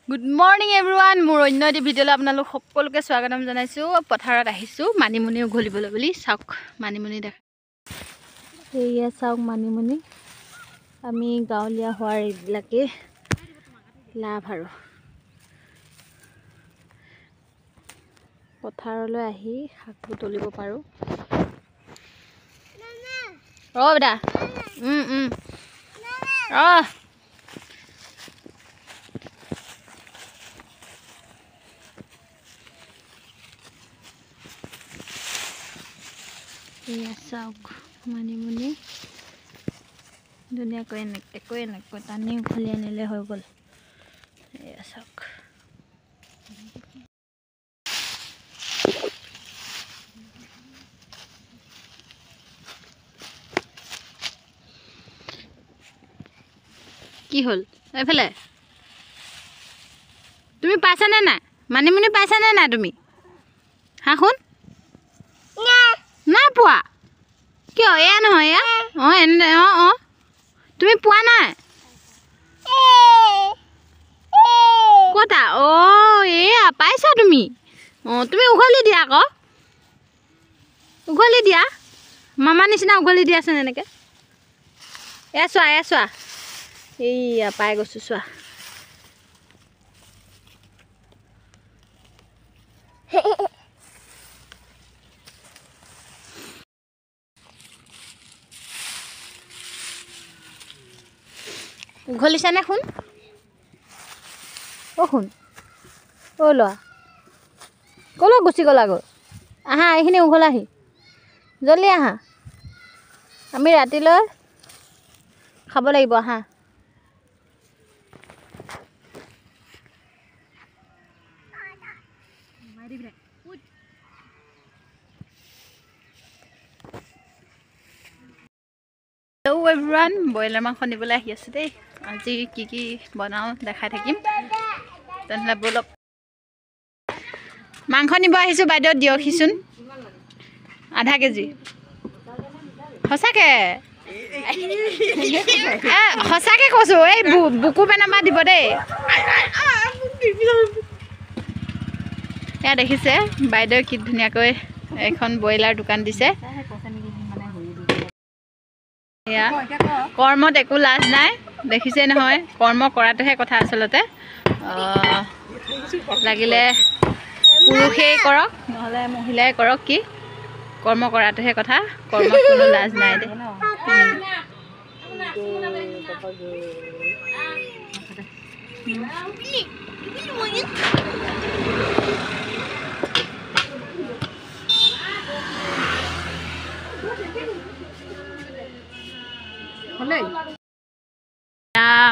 Good morning everyone. মোৰ অন্য এটি ভিডিঅ'লৈ আপোনালোক সকলোকে স্বাগতম জনাইছো। পথাৰত আহিছো মানিমুনি ঘলিবলৈ বুলি। চাওক মানিমুনি দেখ। এইয়া চাওক মানিমুনি। আমি গাঁৱলীয়া হোৱাৰ এইবিলাকে লাভ আৰু পথাৰলৈ আহি শাক তুলিব পাৰো। ৰ বেটা। এয়া চাওক মানিমুনি ধুনীয়াকৈ এনেকৈ টানি উঘলি আনিলে হৈ গ'ল। এয়া চাওক কি হ'ল এইফালে তুমি পাইছানে নাই মানিমুনি পাইছানে নাই তুমি হা শুন না পোৱা কিয় এয়া নহয় এয়া এনে তুমি পোৱা নাই কতা এয়া পাইছা তুমি তুমি উঘলি দিয়া আকৌ উঘলি দিয়া মামা নিচিনা উঘলি দিয়াচোন এনেকৈ এয়া চোৱা এইয়া পাই গৈছোঁ চোৱা উঘলিছানে শুন শুন লোৱা ক'লৈ গুচি গ'লা গৈ আহা এইখিনি উঘলাহি জলদি আহা আমি ৰাতিলৈ খাব লাগিব আহা হেল্ল' এভৰিৱান ব্ৰইলাৰ মাংস নিবলৈ আহি আছোঁ দেই আজি কি বনাওঁ দেখাই থাকিম তেনেহ'লে ব'লক মাংস নিব আহিছোঁ বাইদেউ দিয়কহিচোন আধা কেজি সঁচাকৈ কৈছোঁ এই বুকু পেনামা দিব দেই এয়া দেখিছে বাইদেউ কি ধুনীয়াকৈ এখন ব্ৰইলাৰ দোকান দিছে এয়া কৰ্মত একো লাজ নাই দেখিছে নহয় কৰ্ম কৰাটোহে কথা আচলতে লাগিলে পুৰুষেই কৰক নহ'লে মহিলাই কৰক কি কৰ্ম কৰাটোহে কথা কৰ্মত কোনো লাজ নাই দেই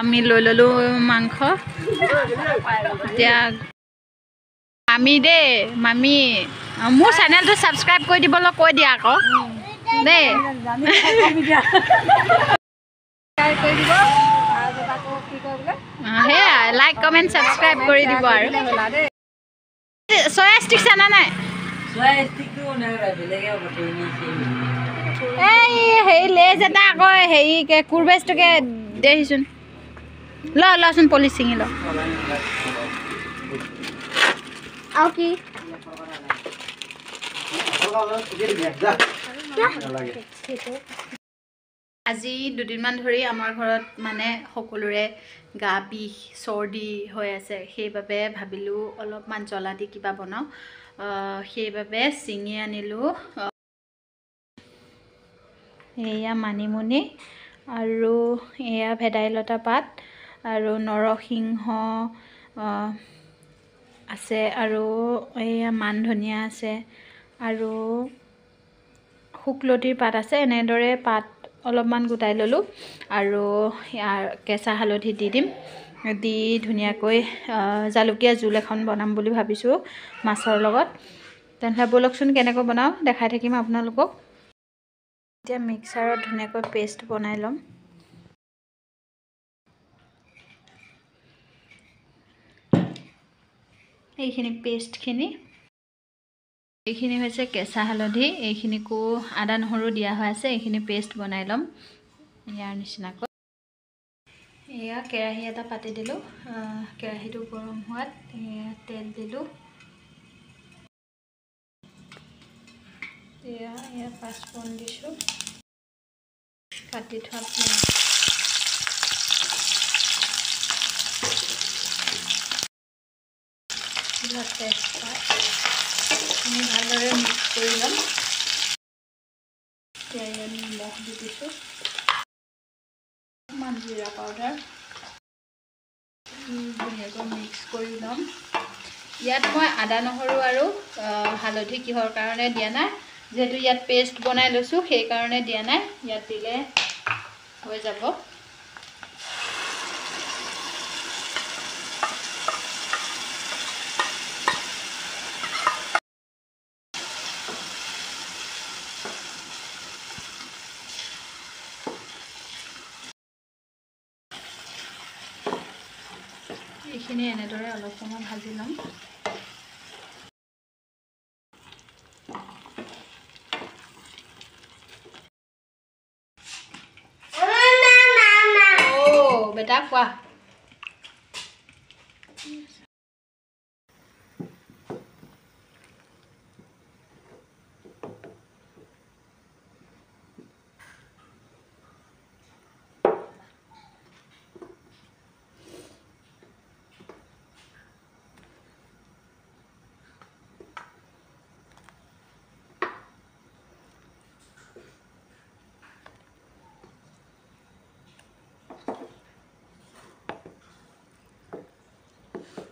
আমি লৈ ল'লোঁ মাংস এতিয়া মামী মোৰ চেনেলটো ছাবস্ক্ৰাইব কৰি দিবলৈ কৈ দিয়া আকৌ দেই সেয়া লাইক কমেণ্ট ছাবস্ক্ৰাইব কৰি দিব আৰু চয়া ষ্টিক চানা নাই এই হেৰি লেজ এটা আকৌ হেৰি কুৰবেজটোকে দেহিচোন লচোন পলিচ ছিঙি ল আৰু কি আজি দুদিনমান ধৰি আমাৰ ঘৰত মানে সকলোৰে গা বিষ চৰ্দি হৈ আছে সেইবাবে ভাবিলোঁ অলপমান জ্বলা দি কিবা বনাওঁ সেইবাবে ছিঙি আনিলোঁ এয়া মানিমুনি আৰু এয়া ভেদাইলতা পাত আৰু নৰসিংহ আছে আৰু এয়া মান ধনিয়া আছে আৰু শুকলতিৰ পাত আছে এনেদৰে পাত অলপমান গোটাই ল'লোঁ আৰু ইয়াৰ কেঁচা হালধি দি দিম দি ধুনীয়াকৈ জালুকীয়া জোল এখন বনাম বুলি ভাবিছোঁ মাছৰ লগত তেনেহ'লে ব'লকচোন কেনেকৈ বনাওঁ দেখাই থাকিম আপোনালোকক এতিয়া মিক্সাৰত ধুনীয়াকৈ পেষ্ট বনাই ল'ম এইখিনি পেষ্টখিনি এইখিনি হৈছে কেঁচা হালধি এইখিনিকো আদা নহৰু দিয়া হৈ আছে এইখিনি পেষ্ট বনাই ল'ম ইয়াৰ নিচিনাকৈ এয়া কেৰাহী এটা পাতি দিলোঁ। কেৰাহীটো গৰম হোৱাত তেল দিলোঁ। এয়া পাঁচফোৰণ দিছোঁ। কাটি থোৱা পিঁয়াজ, তেজপাত আমি ভালদৰে মিক্স কৰি ল'ম। ইয়াত নিমখ দি দিছোঁ, অকণমান জিৰা পাউডাৰ, ধুনীয়াকৈ মিক্স কৰি ল'ম। ইয়াত মই আদা নহৰু আৰু হালধি কিহৰ কাৰণে দিয়া নাই, যিহেতু ইয়াত পেষ্ট বনাই লৈছোঁ সেইকাৰণে দিয়া নাই। ইয়াত দিলে হৈ যাব। এইখিনি এনেদৰে অলপ সময় ভাজি ল'ম। বেটা কোৱা।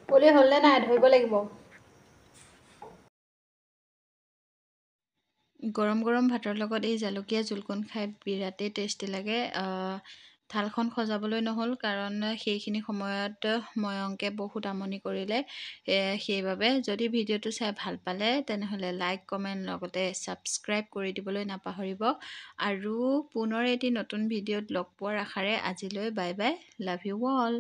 পুলি হ'লনে নাই ধৰিব লাগিব। গৰম গৰম ভাতৰ লগত এই জালুকীয়া জোলকণ খাই বিৰাটেই টেষ্টি লাগে। থালখন সজাবলৈ নহ'ল কাৰণ সেইখিনি সময়ত ময়ংকে বহুত আমনি কৰিলে। সেইবাবে যদি ভিডিঅ'টো চাই ভাল পালে তেনেহ'লে লাইক কমেণ্ট লগতে ছাবস্ক্ৰাইব কৰি দিবলৈ নাপাহৰিব। আৰু পুনৰ এটি নতুন ভিডিঅ'ত লগ পোৱাৰ আশাৰে আজিলৈ bye bye, love you all.